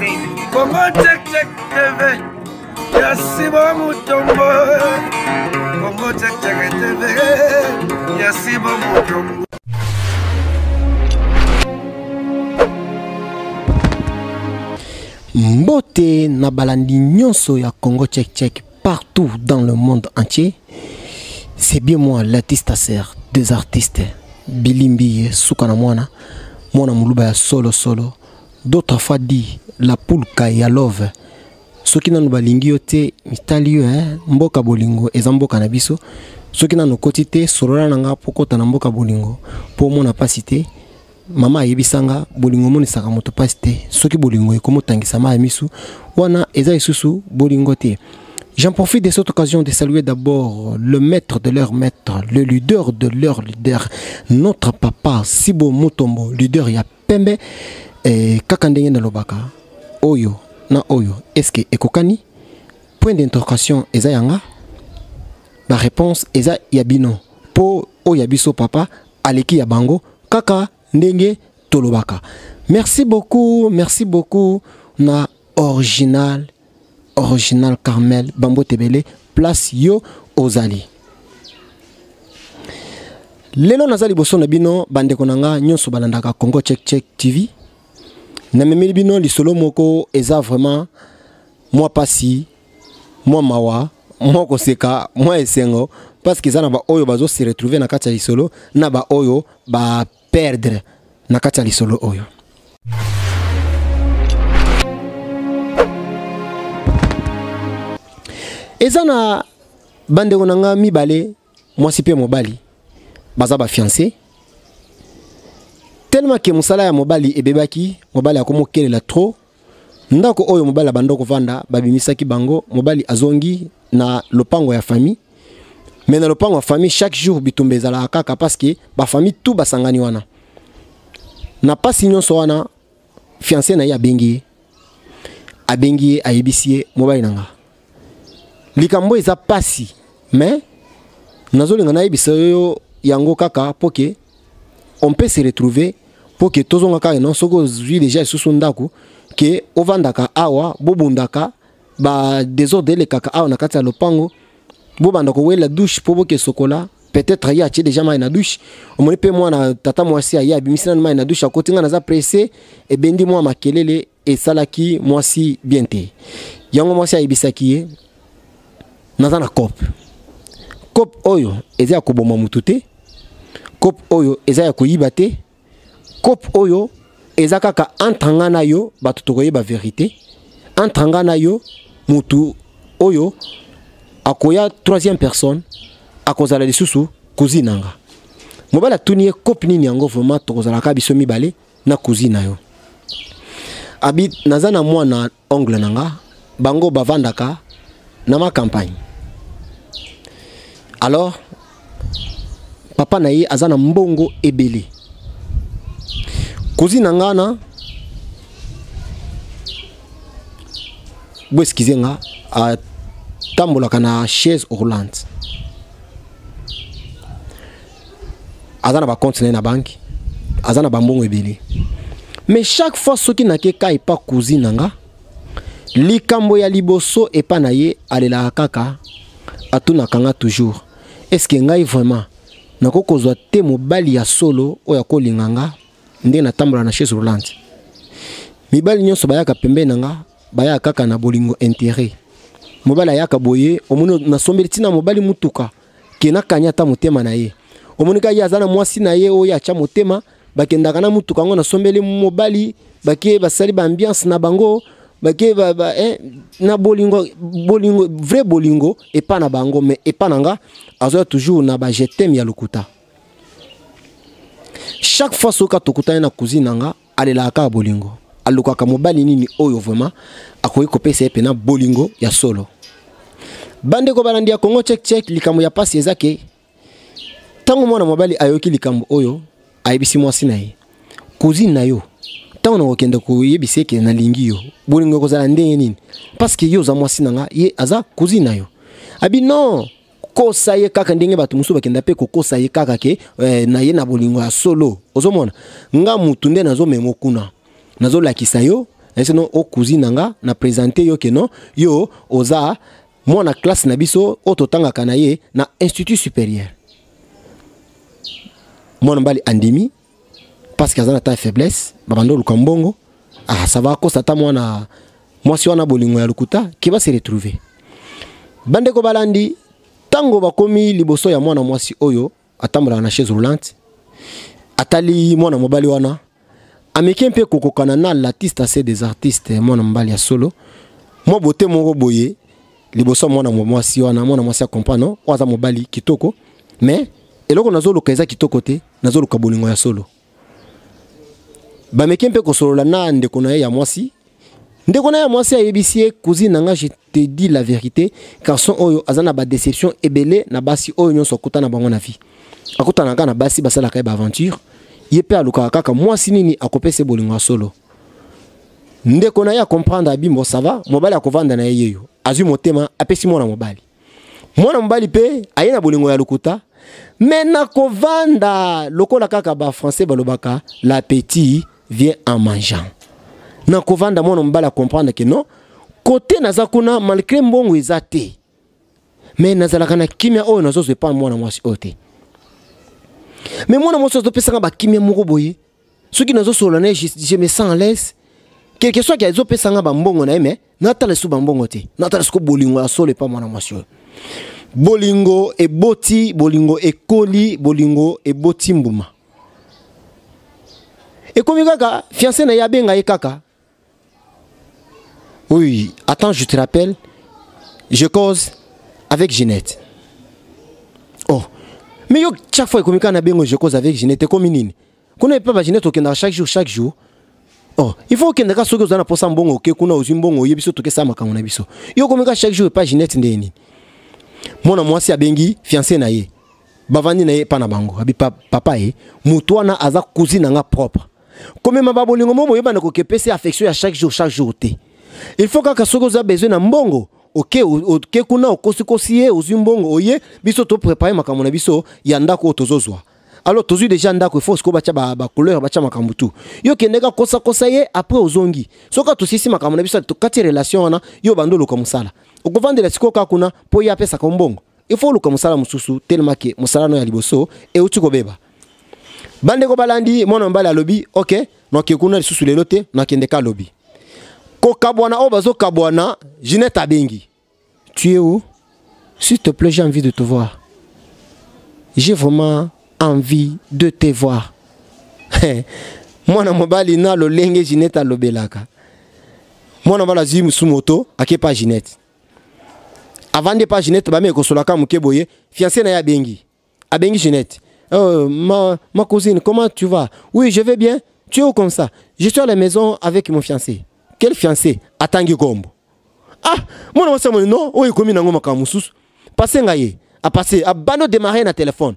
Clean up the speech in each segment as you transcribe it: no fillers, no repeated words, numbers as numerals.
Congo check check TV. Yasibo Mutombo. Congo check check TV. Yasibo Mutombo. Mbote na balandi nyonso ya Congo check check partout dans le monde entier. C'est bien moi l'artiste sœur des artistes Bilimbi Soukana Mwana Muluba ya solo d'autres fois dit la poulka ya love soki nanu balingi yo te mitalio mboka bolingo ezamboka na biso soki nanu kotite sorola nanga pokota na mboka bolingo po mona pasite mama yebisanga bolingo monisaka moto pasite soki bolingo ekomotangisa ma misu wana eza isusu bolingo te. J'en profite de cette occasion de saluer d'abord le maître de leur maître, le leader de leur leader, notre papa Sibo Mutombo, leader ya Pembe et Kakandenge na Lobaka. Oyo na oyo, est-ce que ekokani? Point d'interrogation eza yanga? La réponse eza yabino. Po oyabiso papa, aleki ya bango, kaka ndenge tolobaka. Merci beaucoup na original Carmel Bambo Tebele place yo ozali lelo nazali boso na bino bande konanga nyonso balandaka Congo check check TV na memeli bino lisolo moko eza vraiment moi pasi moi mawa moi koseka moi esengo parce que za na ba oyo bazo se retrouver na kati ya lisolo na ba oyo ba perdre na kati ya lisolo oyo. Ezana bande konanga mibale mwasi pe mobali baza ba fiancé tellement que musala ya mobali ebebaki mobali akomokelela trop ndako oyo mobali bandoko vanda babimisaki bango mobali azongi na lopango ya famille mais na lopango ya famille chaque jour bitumba ezala kaka parce que ba famille tout basangani wana na pasi nyonso wana fiancé na ya abengi ayebisie mobali nanga likambo eza pasi mais nazolinga na yebisa yo yango kaka poke on peut se retrouver poke tozonga kaka non soko zui déjà susu ndako ke ovandaka awa bobundaka ba désordre kaka awa na kati ya lopango bobandako wela douche po boke sokola peut-être ya tie déjà mai na douche omoni pe moi na tata mwasi ya bimisina mai na douche akotinga naza pressé e bendi moi makelele e salaki mwasi bien te yango mwasi ayebisaki ye nazana cop oyo eza ya koboma mutu te cop oyo eza ya koyiba te cop oyo eza kaka entranga na yo bato tokoyeba vérité entranga na yo mutu oyo akoya troisième personne akozala lisusu cousine nga mobala tuniye cop nini yango vraiment tokozala ka biso mibale na cousine na yo abi nazana mwana ongle nanga bango bavandaka na ma campagne. Alors papa na ye azana mbongo ebele cousine ngana bo excusez nga a tambola kana chaise roulante azana ba compte na banque azana ba mbongo ebele mais chaque fois soki na ke kai pa cousine nga likambo ya liboso epa na ye alela kaka atuna kanga toujours est-ce que ngai vraiment nakokozwa te mobali ya solo oya kolinganga nde na tambola na chaise roulante mibali nyonso bayaka pembe nanga baya kaka na bolingo intérêt mobali ayaka boye omono na sombeli tina mobali mutuka ke na kanya ta motema na ye omonika ya zana mwasi na ye oya cha motema bakendaka na mutuka ngo na sombeli mobali bake basali ba ambiance na bango bake na bolingo vrai bolingo et pas na bango mais et pas nanga azo toujours na ba jetem ya lokuta chaque fois soka tokuta na cousine nanga alela ka bolingo alukaka mobali nini oyo vraiment akoyi kopesa pe na bolingo ya solo bande ko balandi ya Congo check check likambo ya pasi ezake tango mwana mobali ayoki likambo oyo ayebisi mwasi na ye cousine na yo tango na okende ko yebiseke na lingi yo bolingo kozala ndenge nini parce que yo za mwasi nanga ye aza cousine na yo abi non ko saye kaka ndenge batu musu bakenda pe ko saye kaka ke na ye na bolingo ya solo ozomona nga mutu nde nazo memo kuna nazo lakisa yo sinon o cousine nanga na présenter yo que non yo oza moi na classe na biso ototanga kanaye na institut supérieur. Moi na mbali andimi parce que azana ta faiblesse babando lukambongo ah ça va cause ata moi na moi si wana bolingo ya lukuta qui va se retrouver. Bande ko balandi tango bakomi liboso ya mwana mwasi oyo atambola na chaise roulante atali mwana mobali wana ameki mpe kokokana na l'artiste assez des artistes mwana mobali ya solo mo bote moko boye liboso mwana mwasi wana mwana mwasi akompano oza mobali kitoko mais eloko nazoluka eza kitoko te nazoluka bolingo ya solo bameki mpe kosolola na ndeko na ye ya mwasi. Ndeko na ya mwasi ayebisie cousine nanga je te dis la vérité car son oyo azana ba déception ebele na basi oyo nyonso kuta na bango na vie. Akuta na na basi basala ka ba aventure. Yepe aluka kaka mwasi nini akopese bolingo solo. Ndeko na ya comprendre abimbo ça va mobali akovanda na yeyo. Azu motema apesi mwana mobali. Mwana mobali pe ayena bolingo ya lukuta. Mais na kovanda lokola kaka ba français balobaka l'appétit vient en mangeant. Na kovanda mwana mbala comprendre que non côté nazakuna malgré mbongo ezate mais nazalaka na kimia oyo nazo pas mwana mwasi ote mais mwana mwasi ozo pesa ba kimia moko boye soki nazo solana je me sens à l'aise quelque soit que zo pesa ba mbongo na mais natala su ba mbongo te natala su ko bolingo ya solo pas mwana mwasi oyo bolingo e boti bolingo e koli bolingo e boti mbuma e komi kaka fiancé na yabenga e kaka. Oui, attends, je te rappelle, je cause avec Ginette. Oh, mais yo, chaque fois que je cause avec Ginette, comme une qu'on n'a pas Ginette chaque jour. Oh, il faut que nous soyons dans la bon ok, qu'on a aux bon yebiso to que ça maka mona biso. Yo comme chaque jour pas Ginette ndeni. Mona mwasi abengi fiancé na ye. Bavandi na ye pa na bango, abi papa ye, mutwana aza cousine nga propre. Comme ma babolingo mo yeba na ko kepese affection à chaque jour te. Il faut que Kasogo a besoin d'un mbongo. Ok, kuna okosikosie ozumbongo oye biso to préparer makambo na biso yanda ko tozozwa. Alors tozu déjà ndako il faut ko bacha ba couleur bacha makambo tu. Yo keneka kosa ye après ozongi. Soka to sisi makambo na biso to kati relation wana yo bandolo ko musala. Okovandela sikoka kuna po ya pesa ka mbongo. Il faut luka musala mususu tellement que musala no ya liboso e uti ko beba. Bande ko balandi mona mbala lobby, OK, no ke kuna lisusu lelote no kendeka lobby. Kokabwana obazo kabwana Ginette abengi. Tu es où? S'il te plaît, j'ai envie de te voir. J'ai vraiment envie de te voir. Moi na mobali na lo lenge Ginette alobelaka. Moi na bala zimu sumoto akepa Ginette. Avant de pas Ginette ba me ko solaka mukeboye fiancé na ya bengi. Abengi Ginette. Oh ma cousine, comment tu vas? Oui, je vais bien. Tu es où comme ça? Je suis à la maison avec mon fiancé. Quel fiancé? Atangi Gombo. Ah, moi non, c'est mon nom. Oui, comme il n'a pas de passez ngaye. A passé, a bano démarrer na téléphone.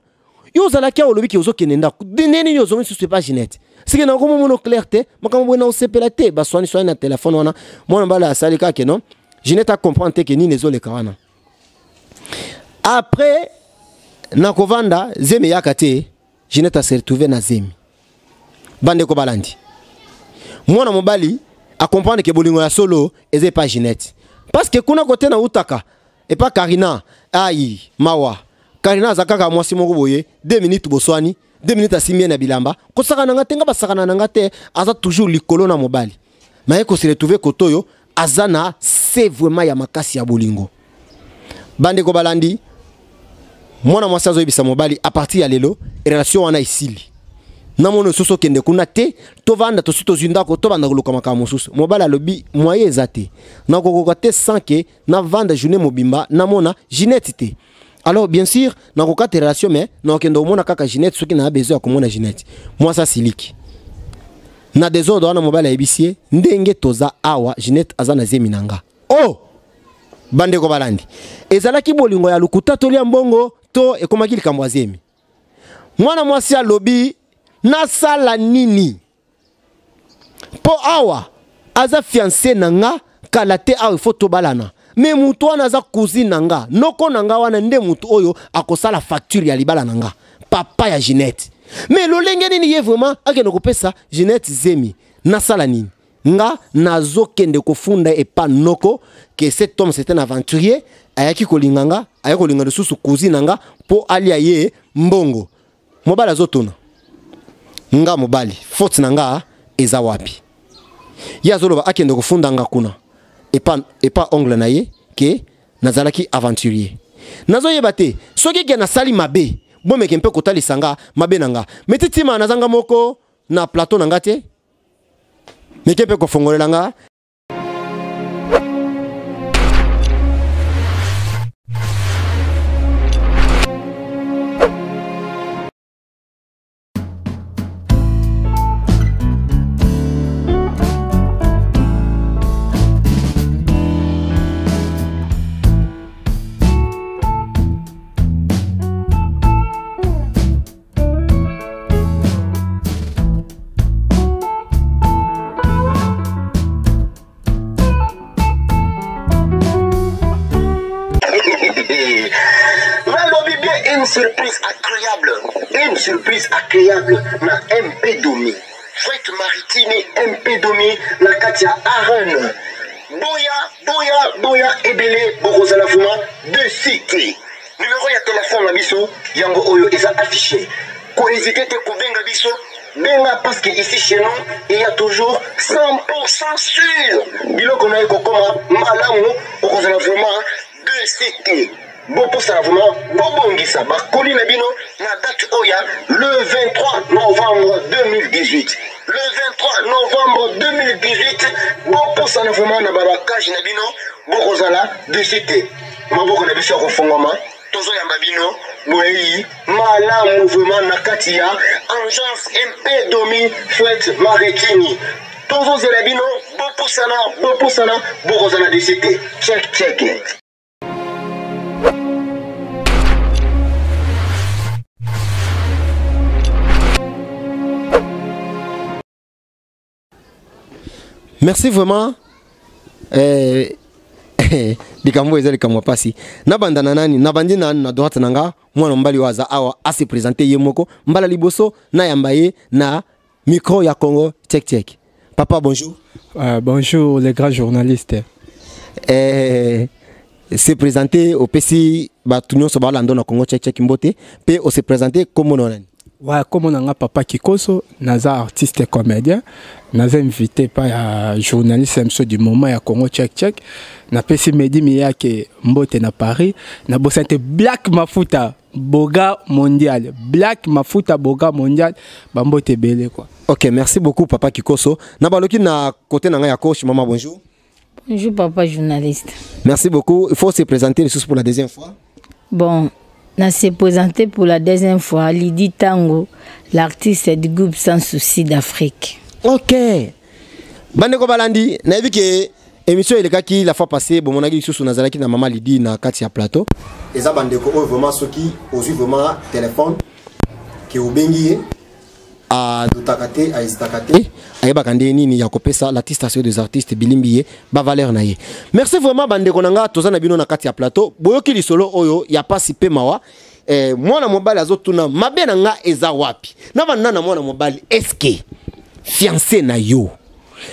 Yo zalakia olobi ki ozo kenenda. Deneni yo zo mi pas Ginette. C'est que na comme mon clarté, makamo na osepelate ba soani na téléphone wana. Moi na bala salika ke non. Ginette a comprendre que ni nezo le kawana. Après na kovanda zemi yakate, Ginette a se retrouvé na zemi. Bande ko balandi. Moi na mobali à comprendre que bolingo ya solo eze pas Ginette parce que kuna côté na utaka et pas Karina aïe mawa Karina zakaka mwasi moko boye 2 minutes boswani 2 minutes asimie na bilamba ko saka nanga tenga basaka nanga te aza toujours likolo na mobali mais ko se retrouver kotoyo azana c'est vraiment ya makasi ya bolingo. Bande ko balandi mwana mwasi azo yebisa mobali à partir ya lelo relation wana isili namono soso kende kuna te tovanda to sito zinda ko tovanda ko lokama mosusu mobala lobi moye ezate na kokoko te sans que na vanda journée mobimba namona Ginette te. Alors bien sûr na kokate relation mais na kendo mona kaka Ginette soki na besoin ko mona Ginette moi ça siliki na désordre na mobala ebisie ndenge toza awa Ginette azana zeminanga. Oh bande ko balandi ezalaki bolingo ya lukuta to lia mbongo to ekomaki likambo azemi mwana mwasi alobi nasala nini po awa aza fiancé nanga kalate awa photo balana mais mutu wana aza cousine nanga noko nanga wana nde mutu oyo akosala facture ya libala nanga papa ya Ginette mais lolenge nini ye vraiment akeno kopesa Ginette zemi nasala nini nga nazo kende kofunda et pas noko que cet homme c'est un aventurier ayaki kolinganga ayaki kolinga lisusu cousine nga po alia ye mbongo mobali azotuna nga mobali faute nanga eza wapi ya zoloba akende kofunda nga kuna et pas ongle na ye ke nazalaki aventurier nazo yebate soki ke na sali mabe bomeke mpe kotalisa nga mabe nanga metitima nazanga moko na plateau nanga te meke mpe kofongolela nga. Une surprise agréable na MP Domi. Fret Maritime MP Domi na Katia Aaron. Boya ebele bokozala fuma de cité. Numéro ya téléphone na biso yango oyo eza affiché. Ko hésiter te kobenga biso benga parce que ici chez nous il y a toujours 100% sûr. Biloko na ekokoma malamu okozala vraiment de cité. Bon pour ça vraiment bobongisa bakoli na bino na date oya le 23 novembre 2018. Le 23 novembre 2018 bon pour ça vraiment na babakage na bino bokozala de cité. Maboko na biso kofongoma tozo yamba bino boyi malamu vraiment na kati ya agence MP Domi Fret Maritime. Tozo zela bino bon pour ça bokozala de cité. Check. Merci vraiment. Dikambo ezali kamwa pasi. Nabandana nani, nabandi nani na droite nanga, mwana mbali waza awa asi présenter yemoko, mbala liboso na yambaye na micro ya Congo check. Papa bonjour. Bonjour les grands journalistes. Se présenter au PC batunyo so balando na Congo check mbote, pe o se présenter comme nani. Ouais, comme on a Papa Kikoso, naza artiste et comédien, naza invité par un journaliste du moment à Congo check, na pesi Medi Miyake mbote na Paris, na bosante Black Mafuta Boga mondial, bambote belé quoi. OK, merci beaucoup Papa Kikoso. Na baloki na côté na ya coach maman bonjour. Bonjour papa journaliste. Merci beaucoup. Il faut se présenter pour la deuxième fois. Bon, on s'est présenté pour la deuxième fois Lydie Tango, l'artiste du groupe Sans Souci d'Afrique. OK. Bandeko balandi, na vu que émission il kaki la fois passée, bon monagi sous nazalaki na maman Lydie na Katia plateau. Eza bandeko vraiment ceux qui osu vraiment téléphone qui obengi a dotakate a istakate ayeba kande nini ya kopesa l'attestation des artistes bilimbiye ba valeur na ye. Merci vraiment bandeko nanga tozana bino na Katia plateau. Boyoki lisolo oyo ya pasi pe mawa. Mwana mobali azotuna mabe nanga eza wapi. Na banana mwana mobali eske fiancé na yo.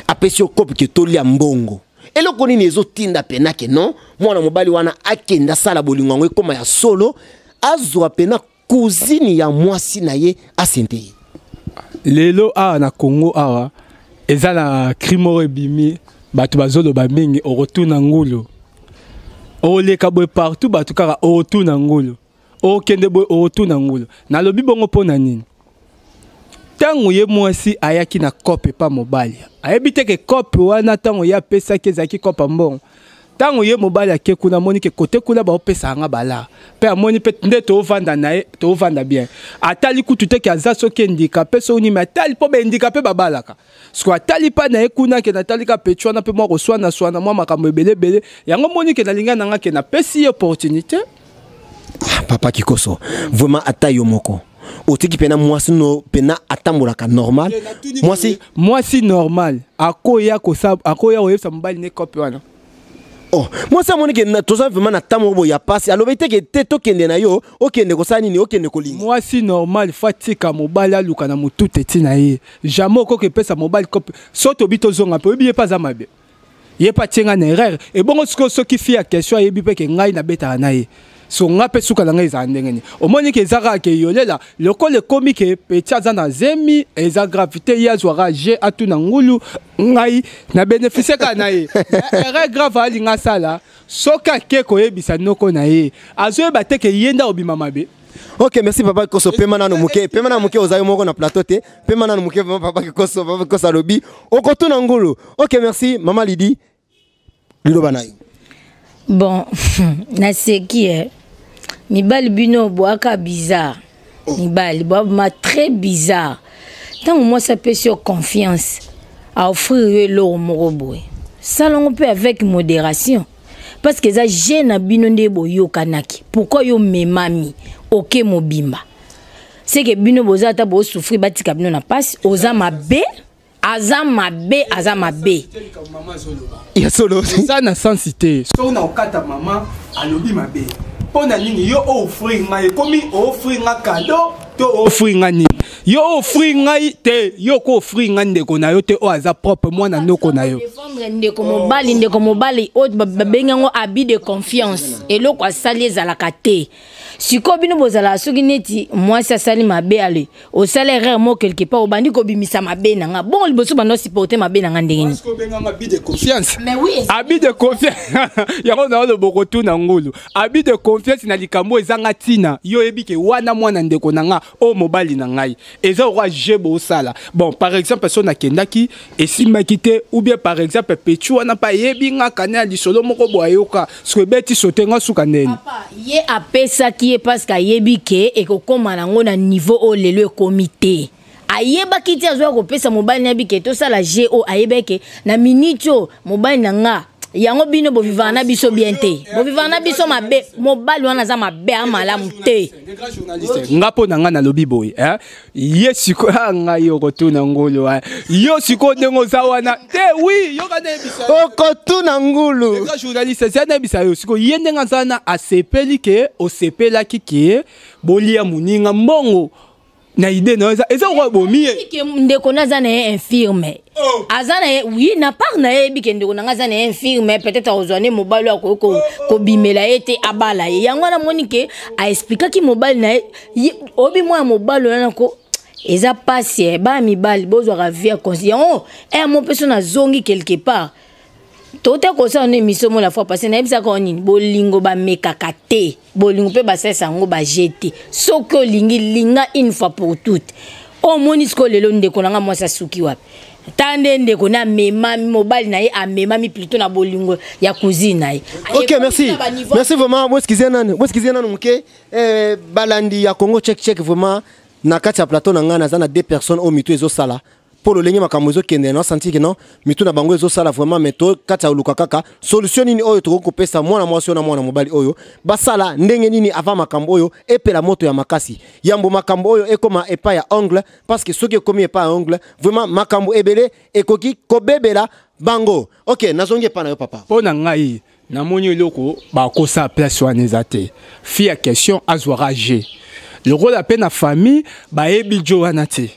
Apesio kopi ke tolia mbongo. Eloko nini ezotinda penake non? Mwana mobali wana akenda sala bolingo ngwe koma ya solo azwa pena cousine ya mwasi na ye asente. Lelo awa na Congo awa eza na crime ebimi batu bazolo ba mingi o retour na ngulu. O leka boy partout batu kaka o retour na ngulu. O kende boy o retour na ngulu. Na lobi bongo pona nini? Tango ye mwasi ayaki na kope pa mobali. Ayebite ke kope wana tango ya pesa kezaki kopa mbongo. Tango ye mobali ake kuna moni ke kote kuna ba opesa nga bala. Pe amoni pe nde to vanda nae, to vanda bien. Atali kutu te ke azaso ke handicapé so ni atali po be handicapé babalaka. Sko atali pa nae kuna ke natali ka petwana pe mo ko swana mo makambo ebele. Yango moni ke na linga nanga ke na pesi opportunité. Papa Kikoso, vraiment atayo moko. Otiki pena mwasi no pena atambolaka normal. Mwasi normal. Akoya ko sab akoya oyesa mbali ne kope wana. Oh, moi ça moni que toza vraiment na tamobo ya passe. Alors bete que te to kende na yo, okende ko sani ni okende ko linga. Moi si normal fatika mobali aluka na mutu teti na ye. Jamais ko ke pesa mobali cop. Soto bito zonga pe obiye pas amabe. Ye pa tienga na erreur. Et bon ce qui fait à question yebi pe ke ngai na beta na ye. So nga pe suka na ngai za ndengeni. Omoni ke zaka ke yolela, le comique petit za na zemi, eza gravité ya zwara je atu na ngulu ngai na bénéficier ka na ye. Erreur grave ali nga sala. Soka ke ko yebisa noko na ye. Azo ba te ke yenda obima mabe. Ok, merci papa Koso. Pemana no muke ozayo moko na plateau te. Pemana no muke papa Koso lobi. Okotu na ngulu. Ok, merci maman Lydie. Liloba na yo. Bon, na ce qui est Mibali bino boaka bizarre. Mibali boaba très bizarre. Tant moi ça peut sur confiance à offrir l'eau moroboy. Ça l'on peut avec modération. Parce que ça gêne bino ndebo yo kanaki. Pourquoi yo memami OK mobimba. C'est que bino bozata bo souffrir batika bino na passe ozama be azama be. Ya solo. Ça na sensité. So na okata maman alobi mabe. Pona nini yo offrir ngai komi offrir nga cadeau to offrir nga nini yo offrir ngai te yo ko offrir nga ndeko na yo te o aza propre mwana ndeko na yo défendre ndeko mobali o babenga ngo habit de confiance et loko asali ezalaka te siko bino bozala soki neti moi ça sali mabe ale au salaire mo quelque part obandi ko bimisa mabe na nga bon liboso bando supporter mabe na nga ndengeni parce que benga habit de confiance mais oui habit de confiance yango na lo bokotu na ngulu habit de confiance na likambo ezanga tina yo ebike wana mwana ndeko na nga o mobali na ngai eza roi jebo sala bon par exemple personne na kendaki esimaki te ou bien par exemple petu wana pa yebi nga kana lisolo moko boyoka so beti sotenga suka ndeni papa ye apesa ki parce que yebike et ko koma nango na niveau o lelo comité ayeba kiti azwa ko pesa mobali na bike to sala GO ayebeke na minito mobali na nga yango bino bo vivana biso bien te bo vivana biso mabe mobali wana za mabe amalamu te ngapo na nga na lobi boy ye siko nga yo kotuna ngulu yo siko ndengo za wana te oui yo kana ebisa okotuna ngulu les journalistes c'est na ebisa yo siko yende nga zana asepeli ke osepela kiki bolia muninga mbongo na idée na eza ko bomie ndeko na zana infirme azana oui na part na ebike ndeko na zana infirme peut-être ozwane mobali ko bimela ete abala yango na monike a expliquer ki mobali na obi moi mobali na ko eza passe ba mibali bozo ravia conscient mon personne zongi quelque part tout est comme ça on émission la fois passée na ebisa ko nini bolingo ba mekaka te bolingo pe ba sesa ngo ba jeter soko linga une fois pour toutes au monisko lelo ndeko nanga moi sa suki wapi tande ndeko na memami mobali na ye a memami plutôt na bolingo ya cousine na ye. OK, merci vraiment moi excusez nanu muke balandi ya Congo check vraiment na kati ya plateau na ngana za na deux personnes au mitu ezo sala pour le lengi makamozo kende na senti que non mitu na bango ezo sala vraiment meto kati ya luka kaka solution nini oyo to ko pesa mwana mwasi na mwana mobali oyo basala ndenge nini avant makambo oyo epela moto ya makasi yambo makambo oyo ekoma epa ya ongle parce que soki ekomi epa ya ongle vraiment makambo ebele ekoki kobebela bango. OK, nazongi pa na yo papa pona ngai na moni loko ba kosa place wana ezate fia question azwara G le rôle à peine na famille ba ebi jo wana te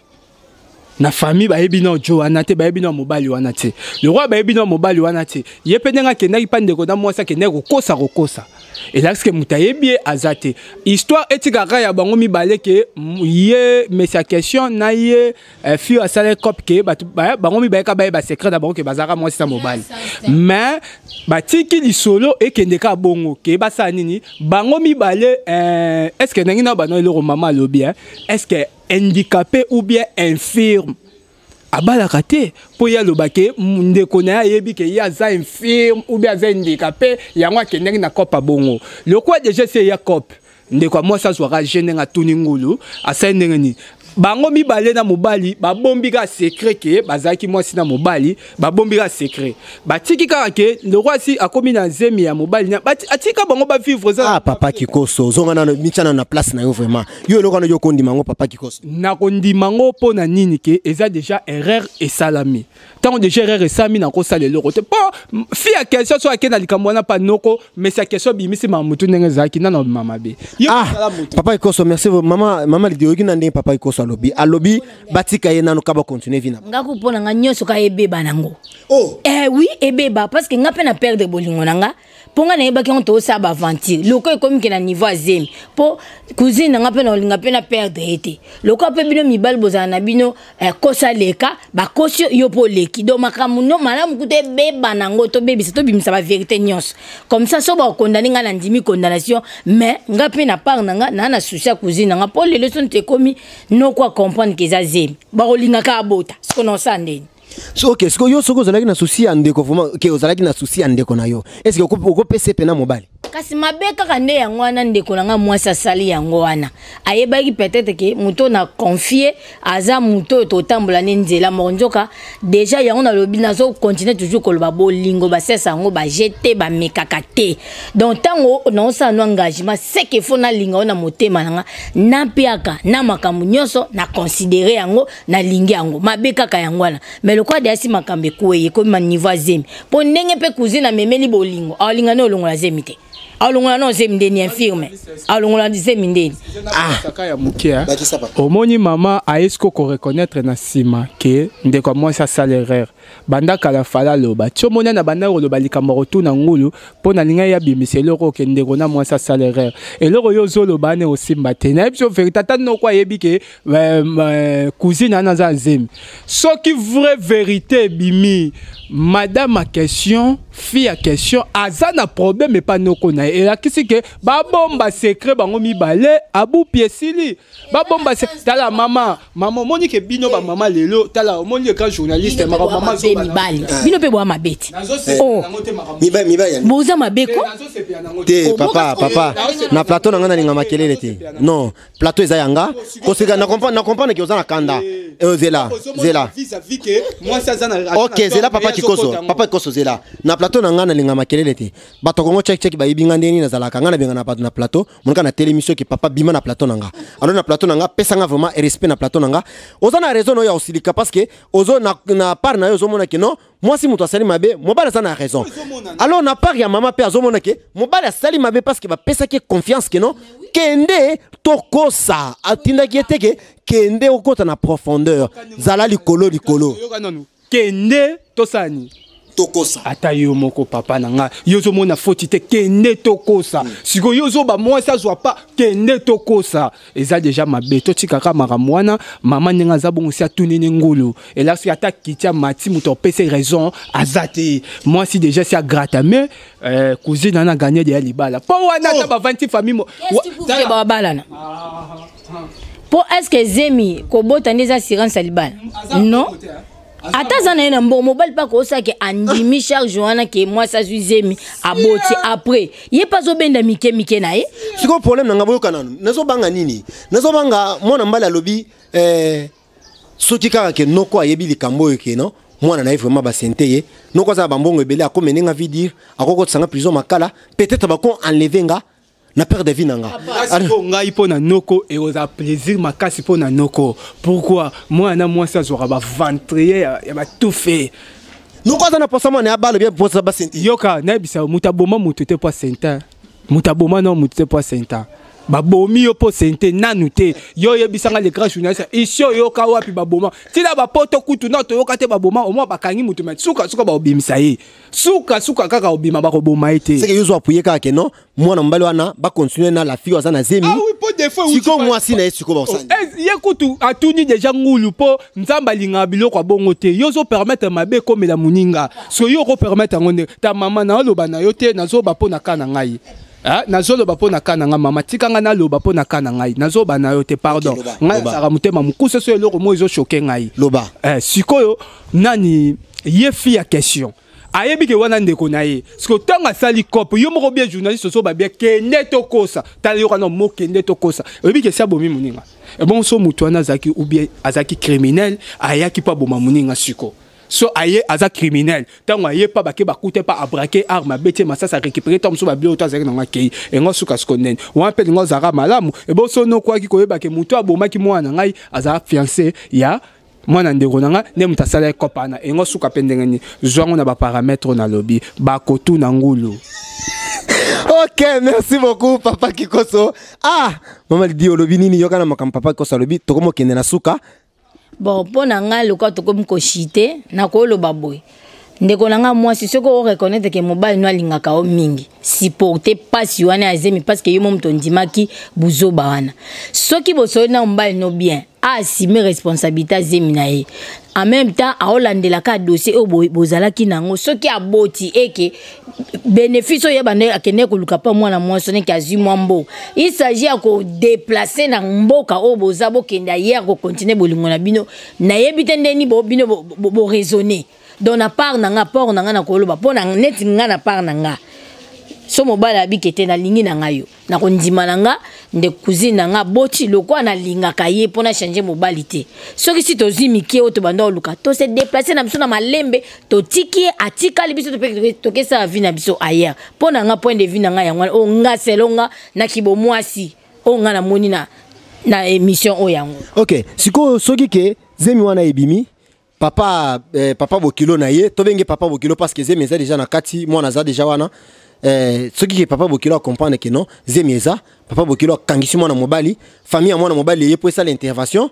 na famille ba ebi no jo wana te ba ebi no mobali wana te le roi ba ebi no mobali wana te ye pendenga ke na ipande ko na mwasa ke na kokosa et là ce que mutayebi azate histoire etika ya bango mi baleke ye mais sa question na ye fi a sale cop ke bango mi bayeka ba secret da bango ke bazaka mwasi sa mobali mais batiki li solo e kendeka bongo ke ba sa nini bango mi bale est-ce que nangina bano le maman lobi est-ce que handicapé ou bien infirme abalaka te po ya lobake ndeko na yebi ke ya za infirme ou bien za handicapé yango akendeki na kopa bongo le quoi déjà c'est ya cop ndeko moi ça soit gêné nga tuni ngulu asa ndenge ni bango mibale na mobali babombi ka secret ke bazaki mwasi na mobali babombi ka secret batiki kaka ke le roi si akomi na zemi ya mobali na atika bango ba vivre ça papa Kikoso zonga na michana na place na yo vraiment yo lokana na yo kondima ngo papa Kikoso na kondima ngo pona nini ke eza déjà erreur et salami tant déjà erreur esami na kosala eloko te po fi ya question so akena likambo wana pa noko mais sa question bimisi mamutu ndenge zaki na mama be papa ikoso merci mama lidioki na ndenge papa ikoso alobi batika ye nanu kaba continuer vina ngaku pona nga nyoso ka ebeba nango oui ebeba parce que nga pe na perdre bolingo nanga ponga na yebaki on to sa ba aventure loko ekomi ke na niveau azemi po cousine nga pe na olinga pe na perdre ete loko pe bino mibal bozana na bino kosa leka ba kosio yo po leki do makamu no malamu kute beba nango to bebisa to bimisa ba vérité nyos comme ça so ba condamner nga na ndimi condamnation mais nga pe na part nanga na souci ya cousine nga po le leçon te komi no kwa comprendre que azemi ba olinga ka abota ce qu'on ça ndeni. So ok, est-ce que yo soko zalaki na souci ande ko vraiment que ozalaki na souci ande ko na yo. Est-ce que oko pese pena mobile? Kasi mabeka kande yango wana ndeko nanga mwasa sali yango wana. Ayebaki peut-être que muto na confier aza muto to tambola nzela monjoka déjà yango na lobi nazo continuer toujours ko loba bolingo ba sesa yango ba jeter ba mekakate. Donc tango na osa no engagement c'est que faut na linga na motema nanga na piaka na makambu nyonso na considérer yango na lingi yango mabeka ka yango wana. Mais le quoi de asi makambe kuye ko ma niveau azemi. Po ndenge pe cousine na memeli bolingo. Alinga no longo la zemite. Alongola no zemindeni infirme. Alongola zemindeni. Sakaya mukia. Omoni mama aesko ko reconnaître na sima que ndeko moi ça salaire. Banda kala fala loba. Tshomona na banda loba likambo to na ngulu pona linga ya bimiselo ko ke ndeko na moi ça salaire. Et loro yo zolo bane osimba te. Na biso veritata no kwa yebi ke cousine na za zemi. Soki vraie vérité bimi madame a question, fille a question, azana problème mais pas no kona. Et là qu'est-ce que ba bomba secret bango mi balé abu piesili. Ba bomba secret tala maman moni ke bino ba maman lelo tala moni le grand journaliste maman zo bali. Bino pe boa mabeti. Oh. Mi ba ya. Boza mabeko. Te papa na plateau na ngana ninga makelele te. Non, plateau eza yanga. Koseka na comprendre que ozana kanda. Zela. OK, zela papa Kikoso zela. Na plateau na ngana linga makelele te. Bato kongo check ba ibinga ndeni na zalaka ngana benga na plateau. Monka na télémission ki papa bima na plateau nanga. Alors na plateau nanga pesa nga vraiment respect na plateau nanga. Ozana raison no ya osilika parce que ozo na part na yo zomona ke non. Moi si muto asali mabe, mobala ça na raison. Alors na part ya mama pe azomona ke mobala asali mabe parce que ba pesa ke confiance ke non. Kende tokosa atinda ki eteke kende okota na profondeur. Zala likolo. Kende tosani tokosa ata yo moko papa nanga yozo mona foti te kende tokosa siko yozo ba moi ça soit pas kende tokosa eza déjà mabeto tikaka makamwana mama ninga za bongo sia tunini ngulu et là si ata kitia mati muto pese raison azate moi si déjà si a gratame cousine na gagné de libala po wana ta ba 20 famille mo est-ce que ba balana po est-ce que zemi ko bota neza assurance libala non. Attends, on a un bon mobile pas comme ça que Andy Charles Joanna que moi ça suis zemi aboti après. Il est pas au ben de Mike nae. C'est quoi problème na ngabo kananu? Nazo banga nini? Nazo banga mona mbala lobby soki kaka ke noko ayebi likambo yeke non? Mwana na vraiment ba senteye. Noko za bambongo ebele akomene nga vi dire akoko tsanga prison makala peut-être ba ko enlever nga na père de vie nanga. Ngai pona noko et aux plaisir makasi pona noko. Pourquoi moi ça zora ba ventrier ya ba tout fait. Noko za na posa mwana ya balo bien posa ba senti. Yoka na bisa mutaboma mutute po senta. Mutaboma no mutute po senta. Babomi yo po sente nanu te yo yebisanga le grand journaliste isio yo ka wapi baboma tina ba poto kutu na to yo ka te baboma o mo bakangi mutu met suka ba obimisa ye suka kaka obima ba ko boma ete c'est que yo zo appuyer kaka non moi na mbali wana ba continuer na la fille ozana zemi ah oui po défaut siko moi si na siko ba osani ye kutu atuni déjà ngulu po nzamba linga biloko bongo te yo zo permettre mabe comme la muninga so yo ko permettre ngone ta mama na loba na yo te na zo ba po na kana ngai. Nazolo bapo na kana nga mama tikanga na loba po na kana ngai nazoba na yo te pardon nga saka mutema mukuse so eloko mo izo choquer ngai loba sikoyo nani ye fi ya question ayebi ke wana ndeko na ye siko tanga sali cop yo moko bien journaliste so ba bien kende tokosa tali yo kana mo kende tokosa oyebi ke sia bomi muninga e bon so mutu wana zaki ou bien azaki criminel ayaki pa boma muninga siko. So aye aza criminel tango aye pa bake bakute pa abraquer arme bete masasa récupérer tom so ba bio to azaki na kei e ngo suka skonen wa pe ngo zara malamu e bo so no kwa ki koyeba ke mutu aboma ki mwana ngai aza fiancé ya mwana ndeko nanga ne mutasala kopana engo suka pendengeni zwango na ba paramètres na lobby ba kotu na ngulu. Ok, merci beaucoup papa Kikoso. Ah, maman dit au lobby nini yoka na makam papa Kikoso lobby tokomo kende na suka. Bon, pona nga luka tokomo ko chité na ko lo baboy. Ndeko nanga moi si soko reconnaître que mobile no alingaka o mingi. Si porter passe wana azemi parce que yo mom tondimaki buzoba wana. Soki boso na mobile no bien, a assumer responsabilité azemi na ye. En même temps a olandela ka dossier o bozalaki nango soki aboti eke bénéfice ya bande akene ko luka pa mwana mwasi ne kazi mwambo. Il s'agit à ko déplacer na mboka o bozabo kenda hier ko continuer bolingo na bino na yebite ndeni bo bino bo raisonner. Donc na part nanga port nanga na koloba pona net nga na part nanga so mobile abikete na lingi nanga yo na kondima nanga nde cousine nanga boti lokwa na linga kaye pona changer mobilité soki si tozimi ke oto banda luka to se déplacer na biso na malembe to tiki atika libiso to ke sa vie na biso ailleurs pona nga point de vue nanga yango o nga selonga na kibomwasi o nga na moni na émission o yango. Ok, siko soki ke zemi wana ebimi papa papa bokilo na ye to benge papa bokilo parce que zemi eza déjà na kati mwana za déjà wana soki ke papa bokilo a comprendre que non zemi eza papa bokilo kangisi mwana mobali famille ya mwana mobali ye po esa l'intervention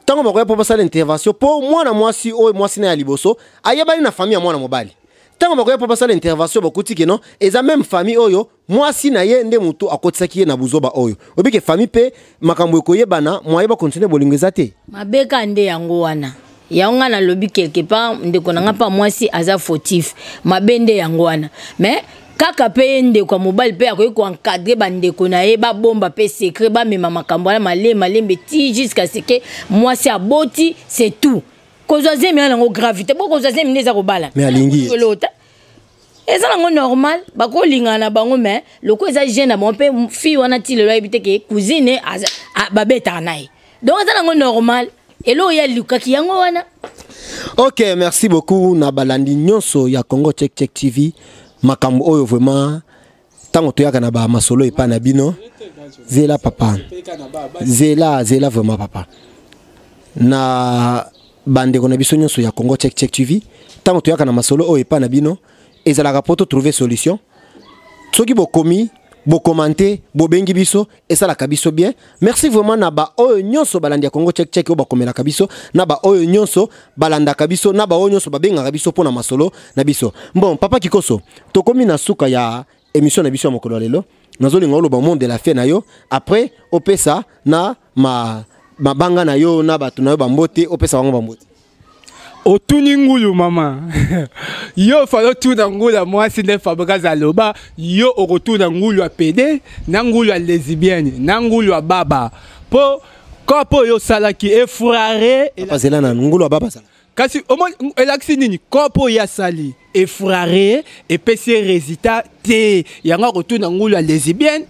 tango bakoya po esa l'intervention po mwana mwasi o mwasi na ya liboso ayebali na famille ya mwana mobali tango bakoya po esa l'intervention bakuti que non eza même famille oyo mwasi na ye nde mutu akotisaki ye na buzoba oyo obike famille pe makambo ekoyebana moyeba continuer bolingo eza te mabeka nde yango wana yaonga na lobby quelque part ndeko nanga pa mwasi aza fautif mabende yango wana mais kaka pe ndeko mobile pe akoyi ko encadrer bandeko na ye ba bomba pe secret ba mema makambo na malembe ti jusqu'à ce que mwasi aboti c'est tout kozwa zemi nango gravité boko kozwa zemi neza ko bala mais alingi eza nango normal bako linga na bango mais loko eza jeune bon pe fille wana ti le loyebite ke cousine babeta naye donc eza nango normal. Hello ya lukaki yango wana. Ok, merci beaucoup na balandi nyonso ya Congo Check Check TV. Makambo oyo vraiment tango toyaka na ba masolo epa na bino. Zela papa. Zela vraiment papa. Na bande kona biso nyonso ya Congo Check Check TV. Tango toyaka na masolo oyo epa na bino. Ezalaka poto trouver solution. Soki bokomi bo commenter, bo bengi biso, et ça la kabiso bien. Merci vraiment na ba oyo nyonso balandi Congo Check Check o ba komela kabiso, na ba oyo nyonso balanda kabiso, na ba oyo nyonso ba benga kabiso pona masolo na biso. Bon, papa Kikoso, to komi na suka ya émission na biso ya mokolo lelo. Nazoli ngolo ba monde de la fête na yo. Après, opesa na ma banga na yo na batu na yo ba mbote, opesa wango ba mbote. Otuni ngulu mama yo falo tuna ngulu ya mwasi nde Fabrice aloba yo okotuna ngulu ya pede na ngulu ya lesbienne na ngulu ya baba po kopo yo salaki efrare pasela na ngulu ya baba sala kasi omo elaksi nini kopo ya sali efrare epesi résultat te yanga kotuna ngulu ya lesbienne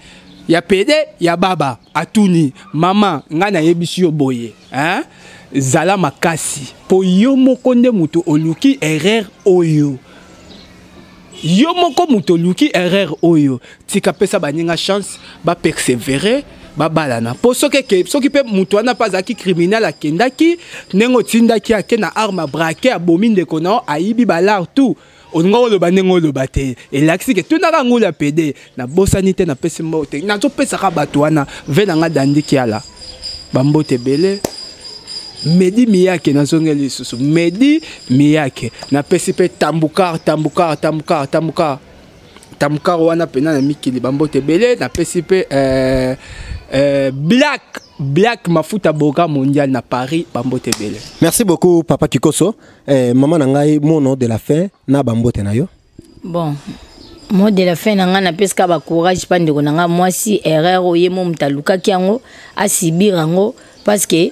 ya pede ya baba atuni mama ngana yebisi yo boye hein zala makasi po yo moko nde mutu oluki erreur oyo yo moko mutu oluki erreur oyo tika pesa baninga chance ba persévérer ba balana po soki pe mutu wana pas aki criminel akendaki nengo tindaki ake na arme braquer abomi ndeko na ayibi balar tout ongo lo banengo lo bate elaksi ke tunaka ngula pede na bosani te na pesi mbote na zo pesa ka bato wana vena nga dandiki ala bambote belé Medi miyake na zongeli susu Medi miyake na pesi pe tambukar wana pena na mikili bambote belé na pesi pe Black mafuta boga mondial na Paris bambote belé. Merci beaucoup papa Kikoso. Maman nangai mono de la fin na bambote na yo. Bon. Mot de la fin nanga na peska ba courage pande ko nanga mwasi erreur oye mo mtaluka kiango asibirango parce que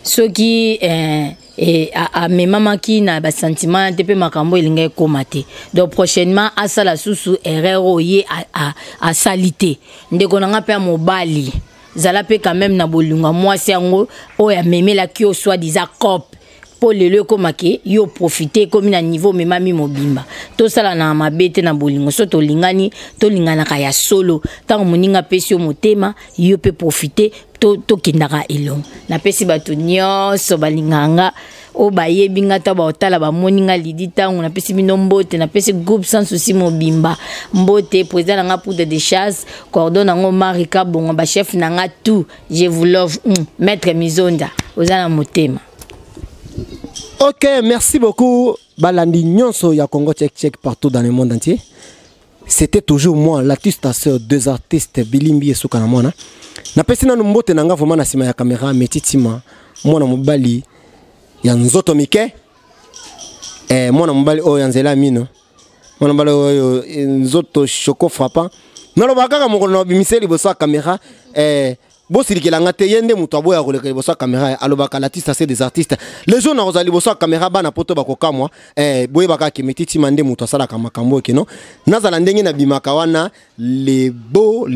ceux qui a mes maman qui na ba sentiment te pe makambo elinga komate donc prochainement asa la susu erreur oye a salité ndeko nanga pe mobali zala pe quand même na bolunga mwasi yango oya memela ki o soit disant cop pour le komake yo profiter comme na niveau memami mobimba to sala na mabete na bolingo so to lingani to lingana ka ya solo tango moninga pesi yo motema yo pe profiter to kindaka elong na pesi bato nyonso balinganga o ba yebinga ta ba otala ba moninga lidi tango na pesi bino mbote na pesi groupe sans souci mobimba mbote président nga poudre de chasse coordonne ngo Marika bongo ba chef nanga tout je vous love maître Mizonda ozana motema. Ok, merci beaucoup balandi nyonso ya Congo Tchèque partout dans le monde entier. C'était toujours moi l'artiste sœur deux artistes Bilimbi et Soukana Mwana. Na pesi na mbote nanga vraiment na sima ya caméra metitima mwana mobali ya nzoto mike mwana mobali o ya nzela mino mwana mobali o nzoto choco frappant naloba kaka moko na bimiseli bosa caméra bosilikela ngate yende muto aboya koleka bosa caméra alobaka l'artiste c'est des artistes les gens na ozali bosa caméra bana poto bakokamwa boye baka kimetitima nde muto asala kamakambo keno nazala ndenge na bimaka wana les beaux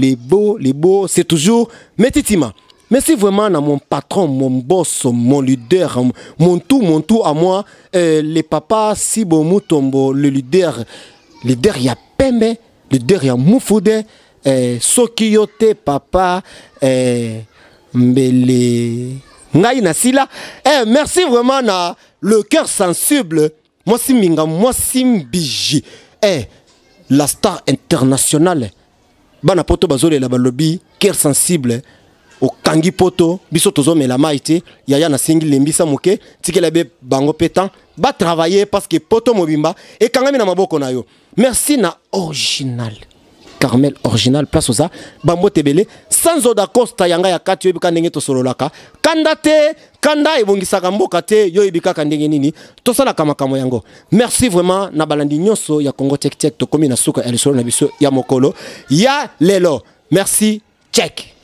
c'est toujours metitima. Merci vraiment à mon patron, mon boss, mon leader, mon tout à moi, les papas Sibo Mutombo, le leader ya Pembe, le leader ya Mufoude, Sokiyote papa, Mbele Ngai Nasila. Merci vraiment à le cœur sensible, moi Siminga, moi Simbiji, la star internationale. Bana poto bazole la balobi, cœur sensible. Au kangi poto biso tozo mela maite yaya na singi lembisa moke tikela be bango pétan ba travailler parce que poto mobimba et kangami na maboko na yo. Merci na original Carmel original place oza bambo tebele sans oda costa yanga ya kati yo bika ndenge to sololaka kanda te kanda ebongisaka mboka te yo ebika ndenge nini to sala kamakamo yango. Merci vraiment na balandi nyonso ya Congo Tchèque to komi na suka ya lisolo na biso ya mokolo ya lelo. Merci Tchèque.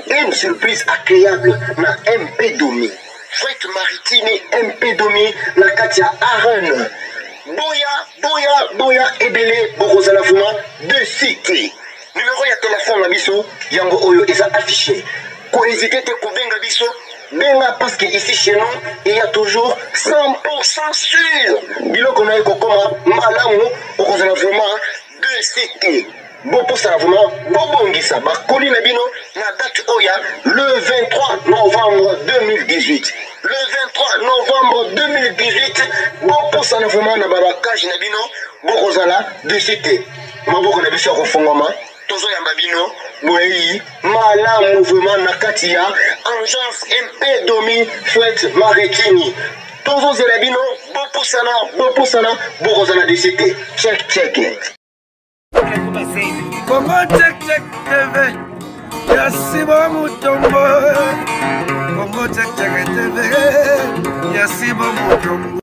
Une surprise agréable na MP Domi. Fête maritime MP Domi na Katia Aaron. Boya ebele bokozala fuma de cité. Numéro ya téléphone na biso yango oyo eza affiché. Ko hésiter te kobenga biso benga parce que ici chez nous il y a toujours 100% sûr. Biloko na ekokoma malamu bokozala vraiment de cité. Bon pour ça vraiment bobongisa bakoli na bino na date oya le 23 novembre 2018. Le 23 novembre 2018 bon pour ça vraiment na babakage na bino bokozala de cité. Maboko na biso ko fongoma tozo ya babino boyi mala mouvement na katia agence MP Domi fête maritime. Tozo zela bino bon pour ça bokozala de cité. Check. Congo Tchèque TV, Yassibo Mutombo. Congo Tchèque TV, Yassibo Mutombo.